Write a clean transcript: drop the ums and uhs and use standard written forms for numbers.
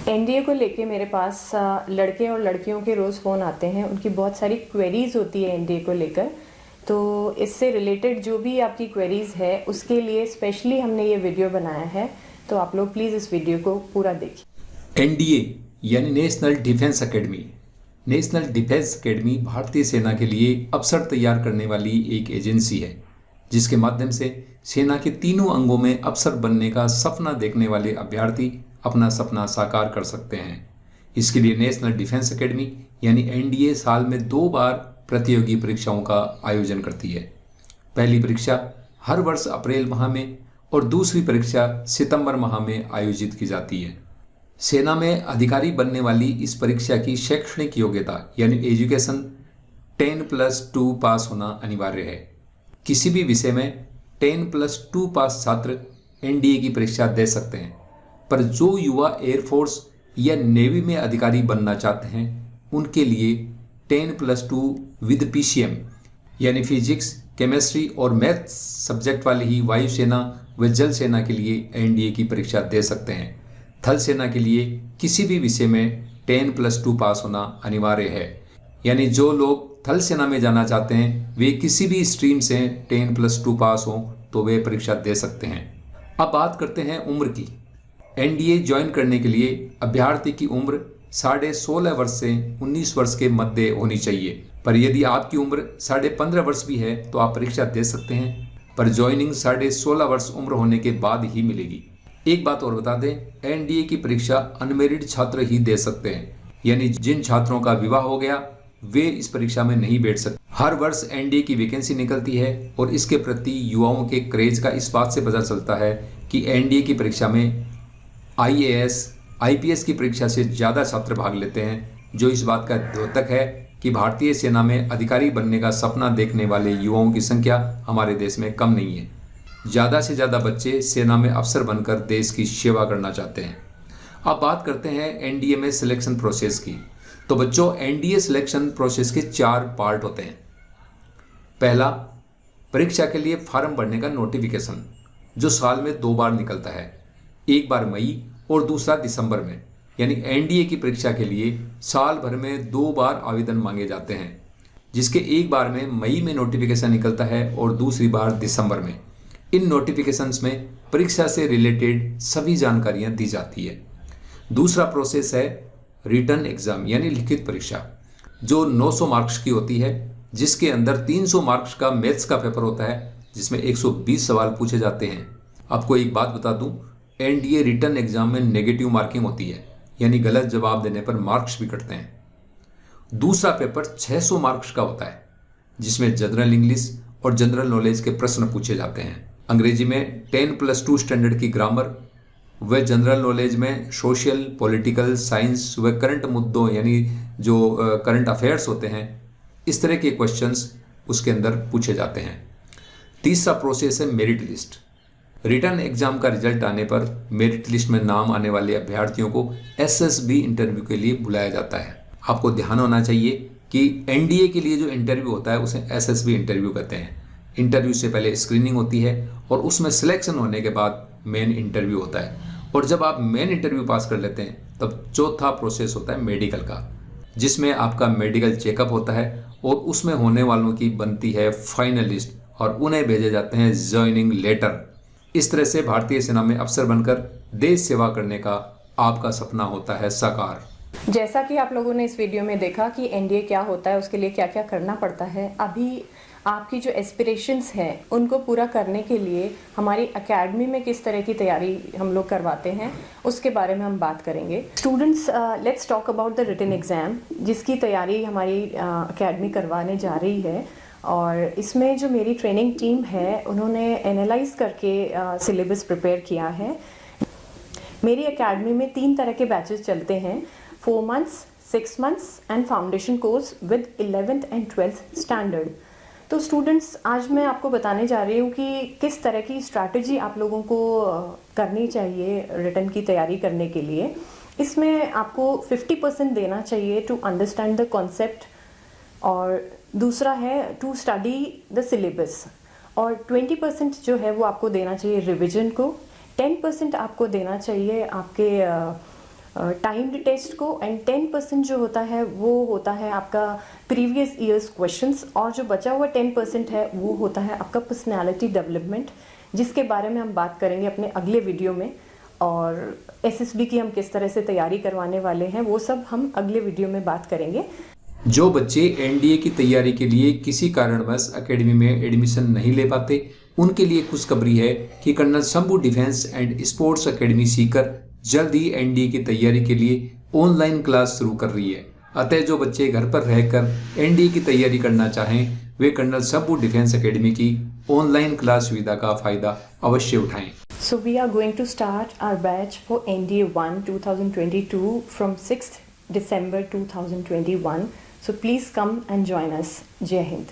NDA को लेके मेरे पास लड़के और लड़कियों के रोज़ फ़ोन आते हैं, उनकी बहुत सारी क्वेरीज़ होती है एनडीए को लेकर। तो इससे रिलेटेड जो भी आपकी क्वेरीज़ है उसके लिए स्पेशली हमने ये वीडियो बनाया है, तो आप लोग प्लीज़ इस वीडियो को पूरा देखिए। एनडीए यानी national defence academy. National defence academy भारतीय सेना के लिए अफसर तैयार करने वाली एक एजेंसी है, जिसके माध्यम से सेना के तीनों अंगों में अफसर बनने का सपना देखने वाले अभ्यर्थी अपना सपना साकार कर सकते हैं। इसके लिए नेशनल डिफेंस एकेडमी यानी एनडीए साल में 2 बार प्रतियोगी परीक्षाओं का आयोजन करती है। पहली परीक्षा हर वर्ष अप्रैल माह में और दूसरी परीक्षा सितंबर माह में आयोजित की जाती है। सेना में अधिकारी बनने वाली इस परीक्षा की शैक्षणिक योग्यता यानी एजुकेशन 10+2 पास होना अनिवार्य है। किसी भी विषय में 10+2 पास छात्र एनडीए की परीक्षा दे सकते हैं, पर जो युवा एयरफोर्स या नेवी में अधिकारी बनना चाहते हैं उनके लिए 10+2 विद पीसीएम यानी फिजिक्स, केमिस्ट्री और मैथ्स सब्जेक्ट वाली ही वायुसेना व जल सेना के लिए एनडीए की परीक्षा दे सकते हैं। थल सेना के लिए किसी भी विषय में 10+2 पास होना अनिवार्य है, यानी जो लोग थल सेना में जाना चाहते हैं वे किसी भी स्ट्रीम से 10+2 पास हों तो वे परीक्षा दे सकते हैं। अब बात करते हैं उम्र की। एनडीए ज्वाइन करने के लिए अभ्यर्थी की उम्र 16.5 वर्ष से 19 वर्ष के मध्य होनी चाहिए, पर यदि आपकी उम्र 15.5 वर्ष भी है तो आप परीक्षा दे सकते हैं, पर ज्वाइनिंग 16.5 वर्ष उम्र होने के बाद ही मिलेगी। एक बात और बता दें, एनडीए की परीक्षा अनमेरिड छात्र ही दे सकते हैं, यानी जिन छात्रों का विवाह हो गया वे इस परीक्षा में नहीं बैठ सकते। हर वर्ष एनडीए की वैकेंसी निकलती है और इसके प्रति युवाओं के क्रेज का इस बात से पता चलता है कि एनडीए की परीक्षा में आईएएस, आईपीएस की परीक्षा से ज़्यादा छात्र भाग लेते हैं, जो इस बात का द्योतक है कि भारतीय सेना में अधिकारी बनने का सपना देखने वाले युवाओं की संख्या हमारे देश में कम नहीं है। ज़्यादा से ज़्यादा बच्चे सेना में अफसर बनकर देश की सेवा करना चाहते हैं। अब बात करते हैं एनडीए में सिलेक्शन प्रोसेस की। तो बच्चों, एनडीए सिलेक्शन प्रोसेस के 4 पार्ट होते हैं। पहला, परीक्षा के लिए फॉर्म भरने का नोटिफिकेशन, जो साल में 2 बार निकलता है, एक बार मई और दूसरा दिसंबर में। यानी एनडीए की परीक्षा के लिए साल भर में 2 बार आवेदन मांगे जाते हैं, जिसके एक बार में मई में नोटिफिकेशन निकलता है और दूसरी बार दिसंबर में। इन नोटिफिकेशंस में परीक्षा से रिलेटेड सभी जानकारियां दी जाती है। दूसरा प्रोसेस है रिटन एग्जाम यानी लिखित परीक्षा, जो 900 मार्क्स की होती है, जिसके अंदर 300 मार्क्स का मैथ्स का पेपर होता है, जिसमें 120 सवाल पूछे जाते हैं। आपको एक बात बता दूं, एनडीए रिटन एग्जाम में नेगेटिव मार्किंग होती है, यानी गलत जवाब देने पर मार्क्स भी कटते हैं। दूसरा पेपर 600 मार्क्स का होता है, जिसमें जनरल इंग्लिश और जनरल नॉलेज के प्रश्न पूछे जाते हैं। अंग्रेजी में 10+2 स्टैंडर्ड की ग्रामर व जनरल नॉलेज में सोशल, पॉलिटिकल साइंस व करंट मुद्दों यानी जो करंट अफेयर्स होते हैं, इस तरह के क्वेश्चंस उसके अंदर पूछे जाते हैं। तीसरा प्रोसेस है मेरिट लिस्ट। रिटन एग्जाम का रिजल्ट आने पर मेरिट लिस्ट में नाम आने वाले अभ्यर्थियों को एसएसबी इंटरव्यू के लिए बुलाया जाता है। आपको ध्यान होना चाहिए कि एनडीए के लिए जो इंटरव्यू होता है उसे एसएसबी इंटरव्यू कहते हैं। इंटरव्यू से पहले स्क्रीनिंग होती है और उसमें सिलेक्शन होने के बाद मेन इंटरव्यू होता है, और जब आप मेन इंटरव्यू पास कर लेते हैं तब चौथा प्रोसेस होता है मेडिकल का, जिसमें आपका मेडिकल चेकअप होता है और उसमें होने वालों की बनती है फाइनल लिस्ट और उन्हें भेजे जाते हैं ज्वाइनिंग लेटर। इस तरह से भारतीय सेना में अफसर बनकर देश सेवा करने का आपका सपना होता है साकार। जैसा कि आप लोगों ने इस वीडियो में देखा कि एनडीए क्या होता है, उसके लिए क्या क्या करना पड़ता है। अभी आपकी जो एस्पिरेशंस हैं उनको पूरा करने के लिए हमारी एकेडमी में किस तरह की तैयारी हम लोग करवाते हैं, उसके बारे में हम बात करेंगे। Students, let's talk about the written exam, जिसकी तैयारी हमारी एकेडमी करवाने जा रही है। और इसमें जो मेरी ट्रेनिंग टीम है उन्होंने एनालाइज करके सिलेबस प्रिपेयर किया है। मेरी एकेडमी में 3 तरह के बैचेस चलते हैं, 4 months, 6 months and foundation course with 11th and 12th standard. तो स्टूडेंट्स, आज मैं आपको बताने जा रही हूँ कि किस तरह की स्ट्रैटेजी आप लोगों को करनी चाहिए रिटन की तैयारी करने के लिए। इसमें आपको 50% देना चाहिए टू अंडरस्टैंड द कॉन्सेप्ट, और दूसरा है टू स्टडी द सिलेबस, और 20% जो है वो आपको देना चाहिए रिविजन को, 10% आपको देना चाहिए आपके टाइम्ड टेस्ट को, एंड 10% जो होता है वो होता है आपका प्रीवियस ईयर्स क्वेश्चंस, और जो बचा हुआ 10% है वो होता है आपका पर्सनालिटी डेवलपमेंट, जिसके बारे में हम बात करेंगे अपने अगले वीडियो में। और एसएसबी की हम किस तरह से तैयारी करवाने वाले हैं वो सब हम अगले वीडियो में बात करेंगे। जो बच्चे एनडीए की तैयारी के लिए किसी कारणवश एकेडमी में एडमिशन नहीं ले पाते, उनके लिए खुशखबरी है कि colonel Shambhu defence and sports academy Sikar जल्द ही एनडीए की तैयारी के लिए ऑनलाइन क्लास शुरू कर रही है। अतः जो बच्चे घर पर रहकर एनडीए की तैयारी करना चाहें वे कर्नल शंभू डिफेंस एकेडमी की ऑनलाइन क्लास सुविधा का फायदा अवश्य उठाएं। So we are going to start our batch for NDA 1 2022 from 6th December 2021. So please come and join us. Jai Hind.